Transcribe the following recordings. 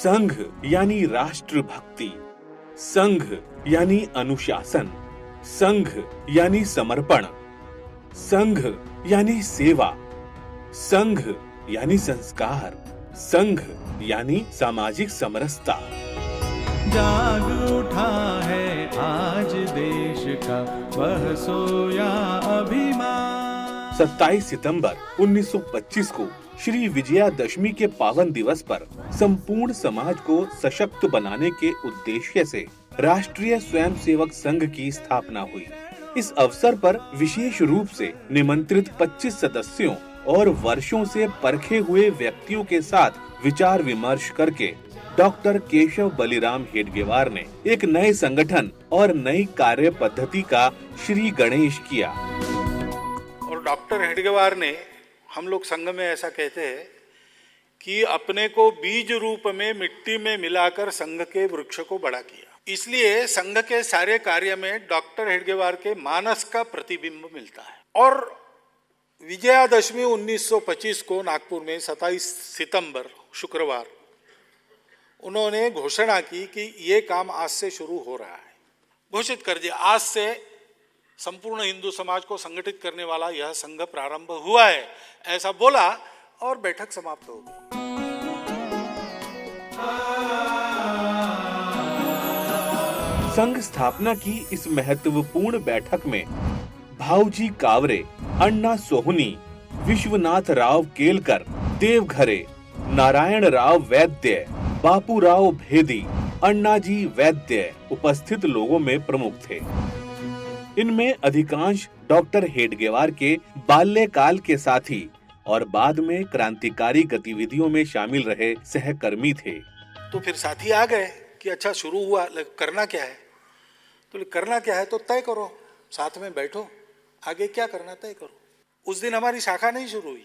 संघ यानी राष्ट्र भक्ति, संघ यानी अनुशासन, संघ यानी समर्पण, संघ यानी सेवा, संघ यानी संस्कार, संघ यानी सामाजिक समरसता। जाग उठा है आज देश का वह सोया अभिमान। 27 सितंबर 1925 को श्री विजयादशमी के पावन दिवस पर संपूर्ण समाज को सशक्त बनाने के उद्देश्य से राष्ट्रीय स्वयंसेवक संघ की स्थापना हुई। इस अवसर पर विशेष रूप से निमंत्रित 25 सदस्यों और वर्षों से परखे हुए व्यक्तियों के साथ विचार विमर्श करके डॉक्टर केशव बलिराम हेडगेवार ने एक नए संगठन और नई कार्य पद्धति का श्री गणेश किया। और डॉक्टर हेडगेवार ने, हम लोग संघ में ऐसा कहते हैं कि अपने को बीज रूप में मिट्टी में मिलाकर संघ के वृक्ष को बड़ा किया। इसलिए संघ के सारे कार्य में डॉक्टर हेडगेवार के मानस का प्रतिबिंब मिलता है। और विजयादशमी 1925 को नागपुर में 27 सितंबर शुक्रवार उन्होंने घोषणा की कि ये काम आज से शुरू हो रहा है। घोषित कर दिया, आज से संपूर्ण हिंदू समाज को संगठित करने वाला यह संघ प्रारंभ हुआ है, ऐसा बोला और बैठक समाप्त हो गई। संघ स्थापना की इस महत्वपूर्ण बैठक में भाऊजी कावरे, अण्णा सोहनी, विश्वनाथ राव केलकर, देवघरे, नारायण राव वैद्य, बापूराव भेदी, अण्णाजी वैद्य उपस्थित लोगों में प्रमुख थे। इनमें अधिकांश डॉक्टर हेडगेवार के बाल्यकाल के साथी और बाद में क्रांतिकारी गतिविधियों में शामिल रहे सहकर्मी थे। तो फिर साथी आ गए कि अच्छा शुरू हुआ, करना क्या है? तो करना क्या है तो तय करो, साथ में बैठो, आगे क्या करना तय करो। उस दिन हमारी शाखा नहीं शुरू हुई,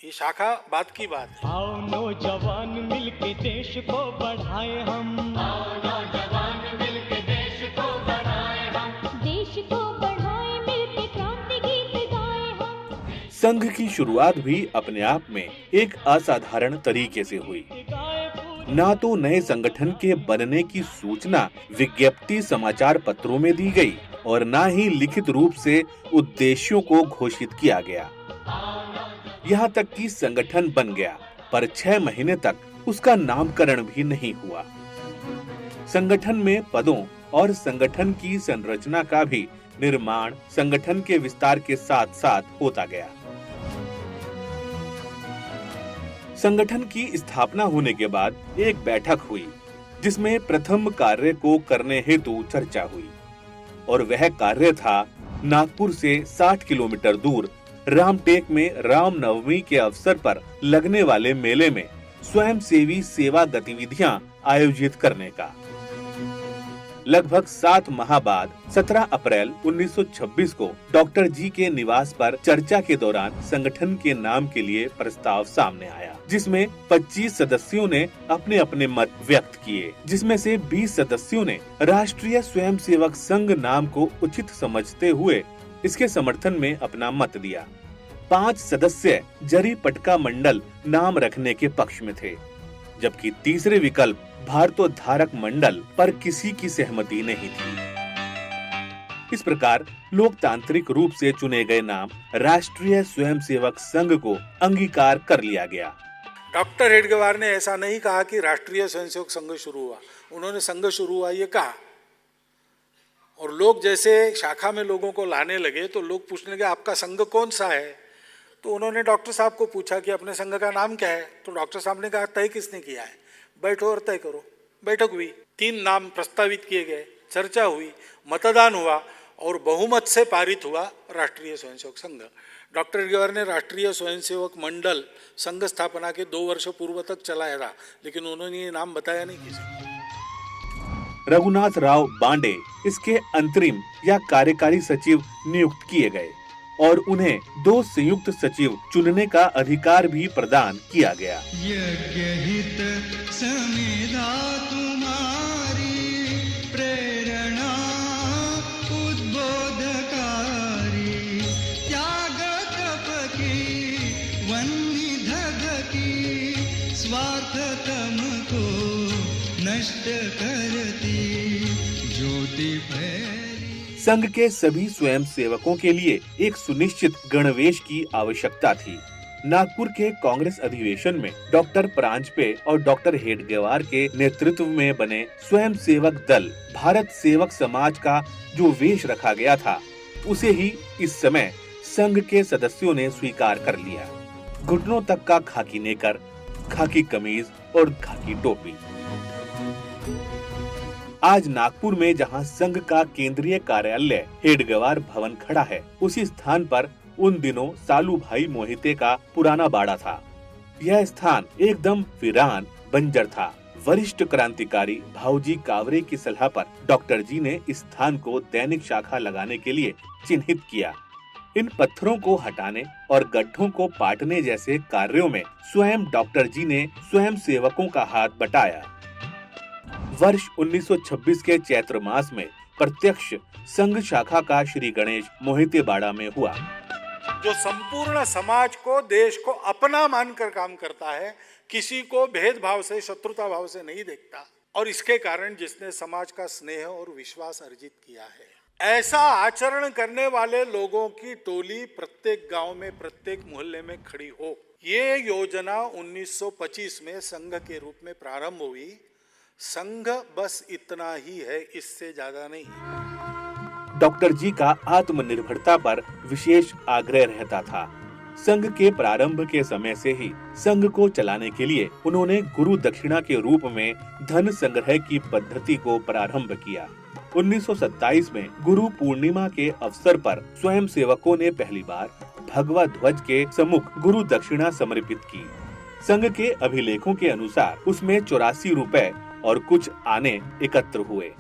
ये शाखा बात की बात है। आओ नौजवान मिलके देश को बढ़ाए हम, आओ नौजवान मिलके देश को बढ़ाए हम, देश को बढ़ाए मिलके क्रांति गीत गाए हम। संघ की शुरुआत भी अपने आप में एक असाधारण तरीके से हुई। ना तो नए संगठन के बनने की सूचना विज्ञप्ति समाचार पत्रों में दी गई और ना ही लिखित रूप से उद्देश्यों को घोषित किया गया। यहाँ तक कि संगठन बन गया, पर 6 महीने तक उसका नामकरण भी नहीं हुआ। संगठन में पदों और संगठन की संरचना का भी निर्माण संगठन के विस्तार के साथ साथ होता गया। संगठन की स्थापना होने के बाद एक बैठक हुई, जिसमें प्रथम कार्य को करने हेतु चर्चा हुई, और वह कार्य था नागपुर से 60 किलोमीटर दूर रामटेक में रामनवमी के अवसर पर लगने वाले मेले में स्वयंसेवी सेवा गतिविधियां आयोजित करने का। लगभग 7 माह बाद 17 अप्रैल 1926 को डॉक्टर जी के निवास पर चर्चा के दौरान संगठन के नाम के लिए प्रस्ताव सामने आया, जिसमें 25 सदस्यों ने अपने अपने मत व्यक्त किए, जिसमें से 20 सदस्यों ने राष्ट्रीय स्वयंसेवक संघ नाम को उचित समझते हुए इसके समर्थन में अपना मत दिया। 5 सदस्य जरी पटका मंडल नाम रखने के पक्ष में थे, जबकि तीसरे विकल्प भारतोद्धारक मंडल पर किसी की सहमति नहीं थी। इस प्रकार लोकतांत्रिक रूप से चुने गए नाम राष्ट्रीय स्वयंसेवक संघ को अंगीकार कर लिया गया। डॉक्टर हेडगेवार ने ऐसा नहीं कहा कि राष्ट्रीय स्वयंसेवक संघ शुरू हुआ, उन्होंने संघ शुरू हुआ ये कहा। और लोग जैसे शाखा में लोगों को लाने लगे तो लोग पूछने लगे आपका संघ कौन सा है? तो उन्होंने डॉक्टर साहब को पूछा कि अपने संघ का नाम क्या है? तो डॉक्टर साहब ने कहा तय किसने किया है, बैठो और तय करो। बैठक हुई, 3 नाम प्रस्तावित किए गए, चर्चा हुई, मतदान हुआ और बहुमत से पारित हुआ राष्ट्रीय स्वयंसेवक संघ। डॉक्टर हेडगेवार ने राष्ट्रीय स्वयंसेवक मंडल संघ स्थापना के 2 वर्ष पूर्व तक चलाया रहा, लेकिन उन्होंने ये नाम बताया नहीं किसी। रघुनाथ राव बांडे इसके अंतरिम या कार्यकारी सचिव नियुक्त किए गए और उन्हें 2 संयुक्त सचिव चुनने का अधिकार भी प्रदान किया गया। यज्ञ हित समेधा तुम्हारी प्रेरणा उद्बोधकारी, त्याग तप की वन्नी धग की स्वार्थ तम को नष्ट करती ज्योति फैली। संघ के सभी स्वयं सेवकों के लिए एक सुनिश्चित गणवेश की आवश्यकता थी। नागपुर के कांग्रेस अधिवेशन में डॉक्टर परांजपे और डॉक्टर हेडगेवार के नेतृत्व में बने स्वयं सेवक दल भारत सेवक समाज का जो वेश रखा गया था, उसे ही इस समय संघ के सदस्यों ने स्वीकार कर लिया। घुटनों तक का खाकी नेकर, खाकी कमीज और खाकी टोपी। आज नागपुर में जहां संघ का केंद्रीय कार्यालय हेडगेवार भवन खड़ा है, उसी स्थान पर उन दिनों सालू भाई मोहिते का पुराना बाड़ा था। यह स्थान एकदम वीरान बंजर था। वरिष्ठ क्रांतिकारी भाऊजी कावरे की सलाह पर डॉक्टर जी ने इस स्थान को दैनिक शाखा लगाने के लिए चिन्हित किया। इन पत्थरों को हटाने और गड्ढों को पाटने जैसे कार्यों में स्वयं डॉक्टर जी ने स्वयं सेवकों का हाथ बटाया। वर्ष 1926 के चैत्र मास में प्रत्यक्ष संघ शाखा का श्री गणेश मोहिते बाड़ा में हुआ। जो संपूर्ण समाज को, देश को अपना मानकर काम करता है, किसी को भेदभाव से, शत्रुता भाव से नहीं देखता, और इसके कारण जिसने समाज का स्नेह और विश्वास अर्जित किया है, ऐसा आचरण करने वाले लोगों की टोली प्रत्येक गांव में, प्रत्येक मोहल्ले में खड़ी हो। ये योजना 1925 में संघ के रूप में प्रारंभ हुई। संघ बस इतना ही है, इससे ज्यादा नहीं। डॉक्टर जी का आत्मनिर्भरता पर विशेष आग्रह रहता था। संघ के प्रारंभ के समय से ही संघ को चलाने के लिए उन्होंने गुरु दक्षिणा के रूप में धन संग्रह की पद्धति को प्रारंभ किया। 1927 में गुरु पूर्णिमा के अवसर पर स्वयं सेवकों ने पहली बार भगवा ध्वज के सम्मुख गुरु दक्षिणा समर्पित की। संघ के अभिलेखों के अनुसार उसमें 84 रुपए और कुछ आने एकत्र हुए।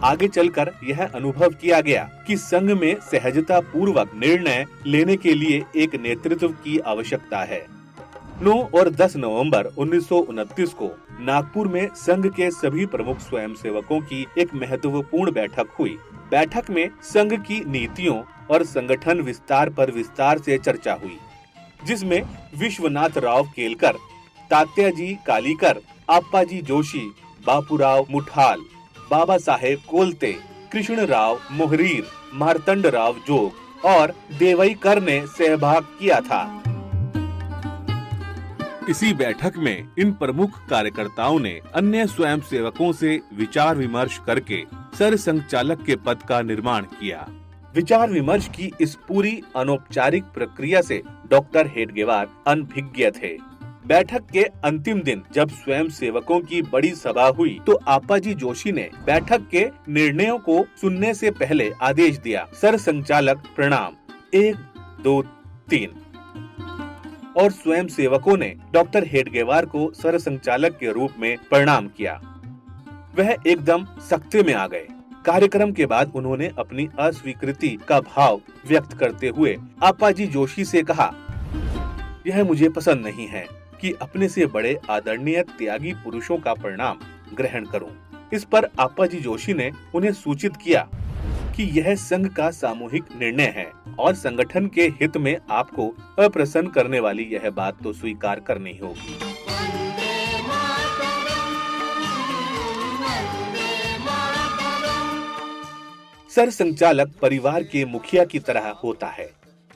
आगे चलकर यह अनुभव किया गया कि संघ में सहजता पूर्वक निर्णय लेने के लिए एक नेतृत्व की आवश्यकता है। 9 और 10 नवंबर 1929 को नागपुर में संघ के सभी प्रमुख स्वयंसेवकों की एक महत्वपूर्ण बैठक हुई। बैठक में संघ की नीतियों और संगठन विस्तार पर विस्तार से चर्चा हुई, जिसमें विश्वनाथ राव केलकर, तात्याजी कालीकर, आप्पाजी जोशी, बापूराव मुठाल, बाबा साहेब कोलते, कृष्ण राव मोहरीर, मार्तंड राव जोग और देवईकर ने सहभाग किया था। इसी बैठक में इन प्रमुख कार्यकर्ताओं ने अन्य स्वयंसेवकों से विचार विमर्श करके सर संचालक के पद का निर्माण किया। विचार विमर्श की इस पूरी अनौपचारिक प्रक्रिया से डॉक्टर हेडगेवार अनभिज्ञ थे। बैठक के अंतिम दिन जब स्वयं सेवकों की बड़ी सभा हुई तो आप्पाजी जोशी ने बैठक के निर्णयों को सुनने से पहले आदेश दिया, सर संचालक प्रणाम, 1 2 3। और स्वयं सेवकों ने डॉक्टर हेडगेवार को सर संचालक के रूप में प्रणाम किया। वह एकदम सख्ते में आ गए। कार्यक्रम के बाद उन्होंने अपनी अस्वीकृति का भाव व्यक्त करते हुए आप्पाजी जोशी से कहा, यह मुझे पसंद नहीं है कि अपने से बड़े आदरणीय त्यागी पुरुषों का प्रणाम ग्रहण करूं। इस पर आप्पाजी जोशी ने उन्हें सूचित किया कि यह संघ का सामूहिक निर्णय है और संगठन के हित में आपको अप्रसन्न करने वाली यह बात तो स्वीकार करनी होगी। सर संचालक परिवार के मुखिया की तरह होता है।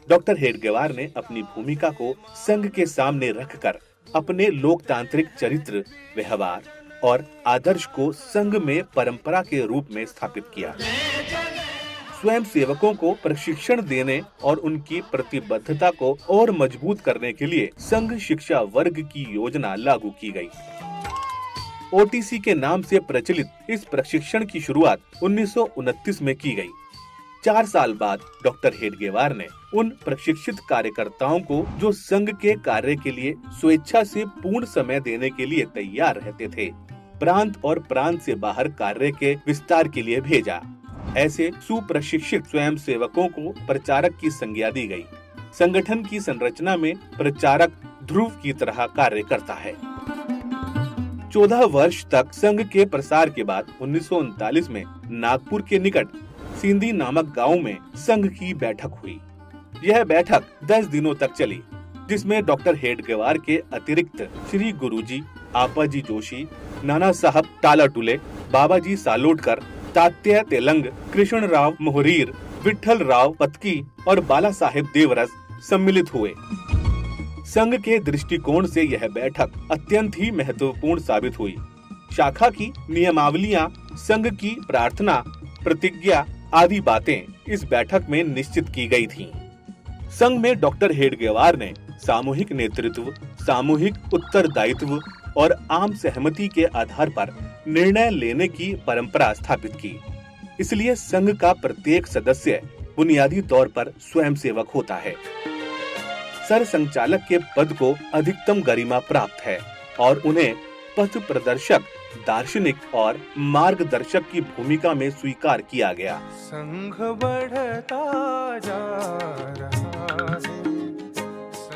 डॉक्टर हेडगेवार ने अपनी भूमिका को संघ के सामने रखकर अपने लोकतांत्रिक चरित्र, व्यवहार और आदर्श को संघ में परंपरा के रूप में स्थापित किया। स्वयं सेवकों को प्रशिक्षण देने और उनकी प्रतिबद्धता को और मजबूत करने के लिए संघ शिक्षा वर्ग की योजना लागू की गई। ओटीसी के नाम से प्रचलित इस प्रशिक्षण की शुरुआत 1929 में की गई। 4 साल बाद डॉक्टर हेडगेवार ने उन प्रशिक्षित कार्यकर्ताओं को जो संघ के कार्य के लिए स्वेच्छा से पूर्ण समय देने के लिए तैयार रहते थे, प्रांत और प्रांत से बाहर कार्य के विस्तार के लिए भेजा। ऐसे सुप्रशिक्षित स्वयं सेवकों को प्रचारक की संज्ञा दी गई। संगठन की संरचना में प्रचारक ध्रुव की तरह कार्य करता है। 14 वर्ष तक संघ के प्रसार के बाद 1939 में नागपुर के निकट सिंधी नामक गांव में संघ की बैठक हुई। यह बैठक 10 दिनों तक चली, जिसमें डॉक्टर हेडगेवार के अतिरिक्त श्री गुरुजी, आपाजी जोशी, नाना साहब टालाटुले, बाबाजी सालोडकर, तात्या तेलंग, कृष्णराव मोहरीर, विठल राव पतकी और बाला साहेब देवरस सम्मिलित हुए। संघ के दृष्टिकोण से यह बैठक अत्यंत ही महत्वपूर्ण साबित हुई। शाखा की नियमावलियां, संघ की प्रार्थना, प्रतिज्ञा आदि बातें इस बैठक में निश्चित की गई थीं। संघ में डॉक्टर हेडगेवार ने सामूहिक नेतृत्व, सामूहिक उत्तरदायित्व और आम सहमति के आधार पर निर्णय लेने की परंपरा स्थापित की। इसलिए संघ का प्रत्येक सदस्य बुनियादी तौर पर स्वयंसेवक होता है। सर संचालक के पद को अधिकतम गरिमा प्राप्त है और उन्हें पथ प्रदर्शक, दार्शनिक और मार्गदर्शक की भूमिका में स्वीकार किया गया। संघ बढ़ता जा रहा है।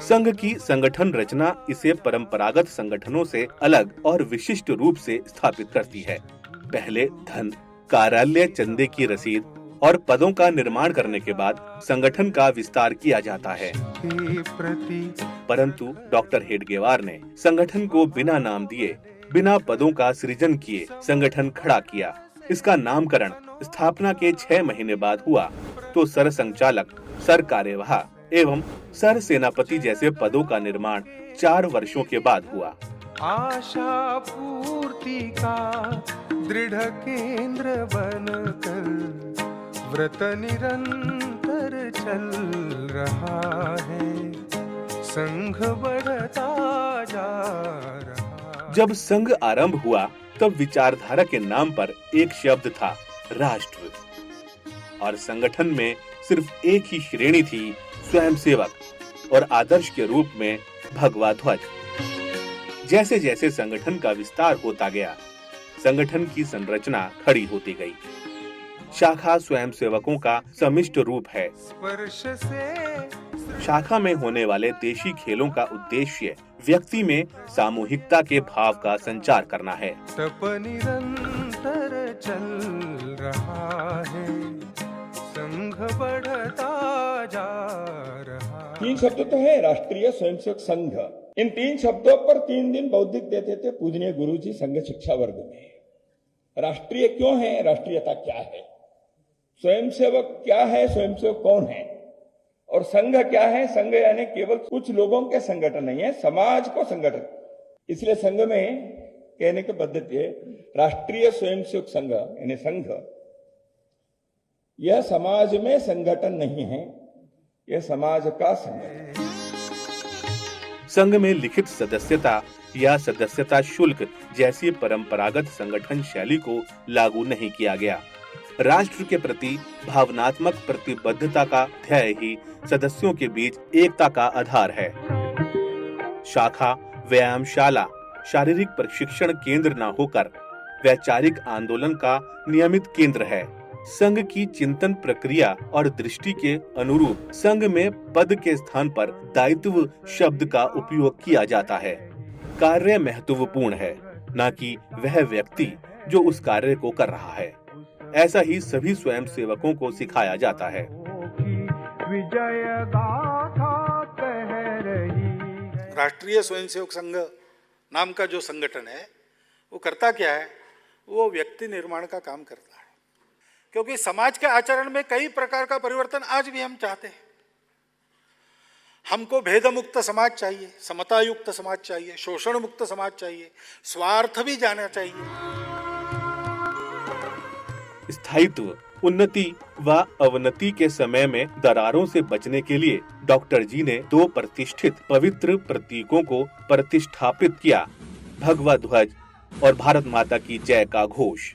संघ की संगठन रचना इसे परंपरागत संगठनों से अलग और विशिष्ट रूप से स्थापित करती है। पहले धन, कार्यालय, चंदे की रसीद और पदों का निर्माण करने के बाद संगठन का विस्तार किया जाता है। परंतु डॉक्टर हेडगेवार ने संगठन को बिना नाम दिए, बिना पदों का सृजन किए संगठन खड़ा किया। इसका नामकरण स्थापना के 6 महीने बाद हुआ तो सर संचालक, सर कार्यवाह एवं सर सेनापति जैसे पदों का निर्माण 4 वर्षों के बाद हुआ। आशा पूर्ति का दृढ़ केंद्र बनकर व्रत निरंतर चल रहा है। संघ बढ़ता जा रहा। जब संघ आरंभ हुआ तब विचारधारा के नाम पर एक शब्द था, राष्ट्र, और संगठन में सिर्फ एक ही श्रेणी थी, स्वयंसेवक, और आदर्श के रूप में भगवा ध्वज। जैसे जैसे संगठन का विस्तार होता गया, संगठन की संरचना खड़ी होती गई। शाखा स्वयंसेवकों का समिष्ट रूप है। शाखा में होने वाले देशी खेलों का उद्देश्य व्यक्ति में सामूहिकता के भाव का संचार करना है। तप निरंतर चल रहा है, संघ बढ़ता जा रहा। 3 शब्द तो है, राष्ट्रीय स्वयंसेवक संघ। इन 3 शब्दों पर 3 दिन बौद्धिक देते थे पूजनीय गुरुजी संघ शिक्षा वर्ग में। राष्ट्रीय क्यों है, राष्ट्रीयता क्या है, स्वयंसेवक क्या है, स्वयंसेवक कौन है, और संघ क्या है। संघ यानी केवल कुछ लोगों के संगठन नहीं है, समाज को संगठन। इसलिए संघ में कहने की पद्धति है राष्ट्रीय स्वयंसेवक संघ यानी संघ। यह समाज में संगठन नहीं है, यह समाज का संगठन। संघ में लिखित सदस्यता या सदस्यता शुल्क जैसी परंपरागत संगठन शैली को लागू नहीं किया गया। राष्ट्र के प्रति भावनात्मक प्रतिबद्धता का ध्येय ही सदस्यों के बीच एकता का आधार है। शाखा व्यायामशाला, शारीरिक प्रशिक्षण केंद्र न होकर वैचारिक आंदोलन का नियमित केंद्र है। संघ की चिंतन प्रक्रिया और दृष्टि के अनुरूप संघ में पद के स्थान पर दायित्व शब्द का उपयोग किया जाता है। कार्य महत्वपूर्ण है, न कि वह व्यक्ति जो उस कार्य को कर रहा है। ऐसा ही सभी स्वयंसेवकों को सिखाया जाता है। राष्ट्रीय स्वयंसेवक संघ नाम का जो संगठन है वो करता क्या है, वो व्यक्ति निर्माण का काम करता है। क्योंकि समाज के आचरण में कई प्रकार का परिवर्तन आज भी हम चाहते हैं। हमको भेद मुक्त समाज चाहिए, समता युक्त समाज चाहिए, शोषण मुक्त समाज चाहिए, स्वार्थ भी जाना चाहिए। स्थायित्व, उन्नति व अवनति के समय में दरारों से बचने के लिए डॉक्टर जी ने 2 प्रतिष्ठित पवित्र प्रतीकों को प्रतिष्ठापित किया, भगवा ध्वज और भारत माता की जय का घोष।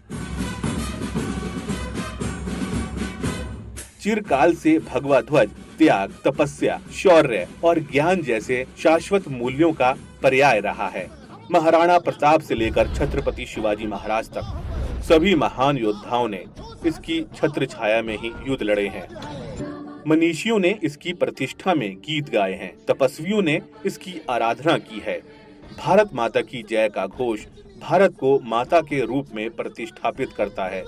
चिरकाल से भगवा ध्वज त्याग, तपस्या, शौर्य और ज्ञान जैसे शाश्वत मूल्यों का पर्याय रहा है। महाराणा प्रताप से लेकर छत्रपति शिवाजी महाराज तक सभी महान योद्धाओं ने इसकी छत्र छाया में ही युद्ध लड़े हैं। मनीषियों ने इसकी प्रतिष्ठा में गीत गाए हैं, तपस्वियों ने इसकी आराधना की है। भारत माता की जय का घोष भारत को माता के रूप में प्रतिष्ठापित करता है।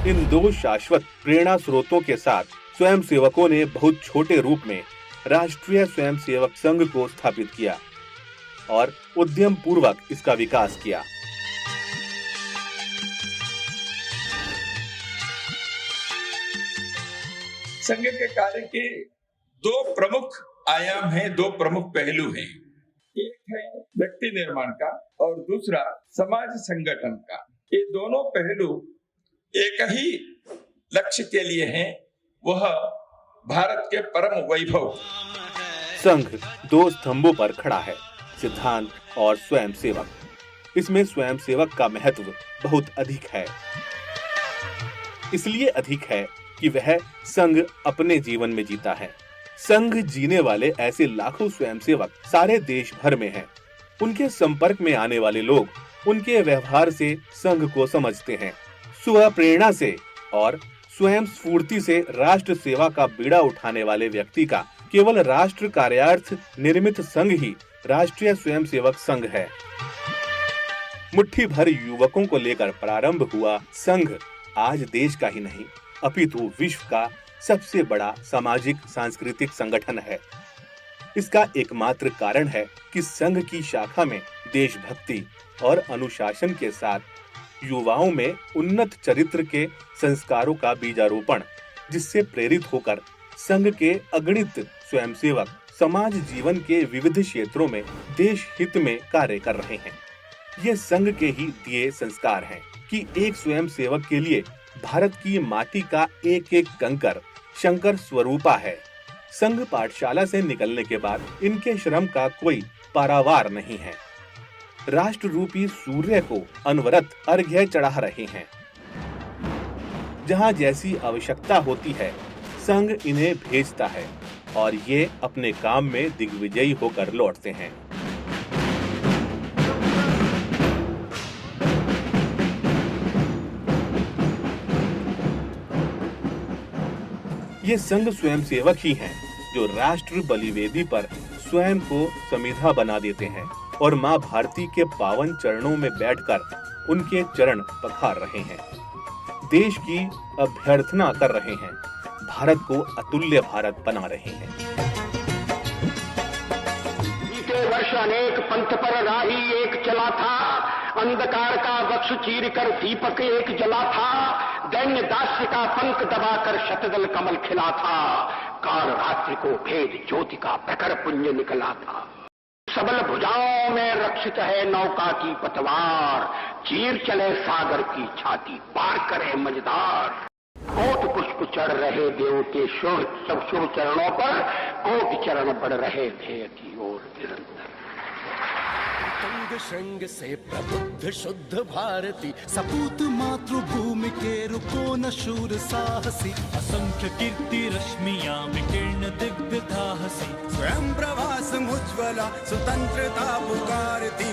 इन 2 शाश्वत प्रेरणा स्रोतों के साथ स्वयंसेवकों ने बहुत छोटे रूप में राष्ट्रीय स्वयंसेवक संघ को स्थापित किया और उद्यम पूर्वक इसका विकास किया। संघ के कार्य के दो प्रमुख आयाम हैं, दो प्रमुख पहलू हैं। एक है व्यक्ति निर्माण का और दूसरा समाज संगठन का। ये दोनों पहलू एक ही लक्ष्य के लिए हैं, वह भारत के परम वैभव। संघ दो स्तंभों पर खड़ा है, सिद्धांत और स्वयंसेवक। इसमें स्वयंसेवक का महत्व बहुत अधिक है। इसलिए अधिक है कि वह संघ अपने जीवन में जीता है। संघ जीने वाले ऐसे लाखों स्वयंसेवक सारे देश भर में हैं। उनके संपर्क में आने वाले लोग उनके व्यवहार से संघ को समझते हैं। स्व प्रेरणा से और स्वयं स्फूर्ति से राष्ट्र सेवा का बीड़ा उठाने वाले व्यक्ति का केवल राष्ट्र कार्यार्थ निर्मित संघ ही राष्ट्रीय स्वयंसेवक संघ है। मुट्ठी भर युवकों को लेकर प्रारंभ हुआ संघ आज देश का ही नहीं अपितु विश्व का सबसे बड़ा सामाजिक सांस्कृतिक संगठन है। इसका एकमात्र कारण है कि संघ की शाखा में देशभक्ति और अनुशासन के साथ युवाओं में उन्नत चरित्र के संस्कारों का बीजारोपण, जिससे प्रेरित होकर संघ के अगणित स्वयंसेवक समाज जीवन के विविध क्षेत्रों में देश हित में कार्य कर रहे हैं। ये संघ के ही दिए संस्कार हैं कि एक स्वयंसेवक के लिए भारत की माटी का एक एक कंकर शंकर स्वरूपा है। संघ पाठशाला से निकलने के बाद इनके श्रम का कोई पारावार नहीं है। राष्ट्र रूपी सूर्य को अनवरत अर्घ्य चढ़ा रहे हैं। जहां जैसी आवश्यकता होती है संघ इन्हें भेजता है और ये अपने काम में दिग्विजयी होकर लौटते हैं। ये संघ स्वयंसेवक ही हैं जो राष्ट्र बलिवेदी पर स्वयं को समिधा बना देते हैं और मां भारती के पावन चरणों में बैठकर उनके चरण पखार रहे हैं। देश की अभ्यर्थना कर रहे हैं, भारत को अतुल्य भारत बना रहे हैं। बीते वर्ष अनेक पंथ पर राही एक चला था, अंधकार का वक्ष चीर कर दीपक एक जला था, दैन्य दास्य का पंख दबाकर शतदल कमल खिला था, काल रात्रि को भेद ज्योति का प्रखर पुंज निकला था। सबल भुजाओं में रक्षित है नौका की पतवार, चीर चले सागर की छाती, पार करे मझधार। कोट पुष्प चढ़ रहे देव के सब शुभ चरणों पर, कोटि चरण बढ़ रहे ध्येय की ओर निरंतर। अंग श्रृंग से प्रबुद्ध शुद्ध भारती, सपूत मातृभूमि के रुको न शूर साहसी। असंख्य कीर्ति रश्मियां विकीर्ण दिव्य साहसी, स्वयं प्रभास मुज्ज्वला स्वतंत्रता पुकारती।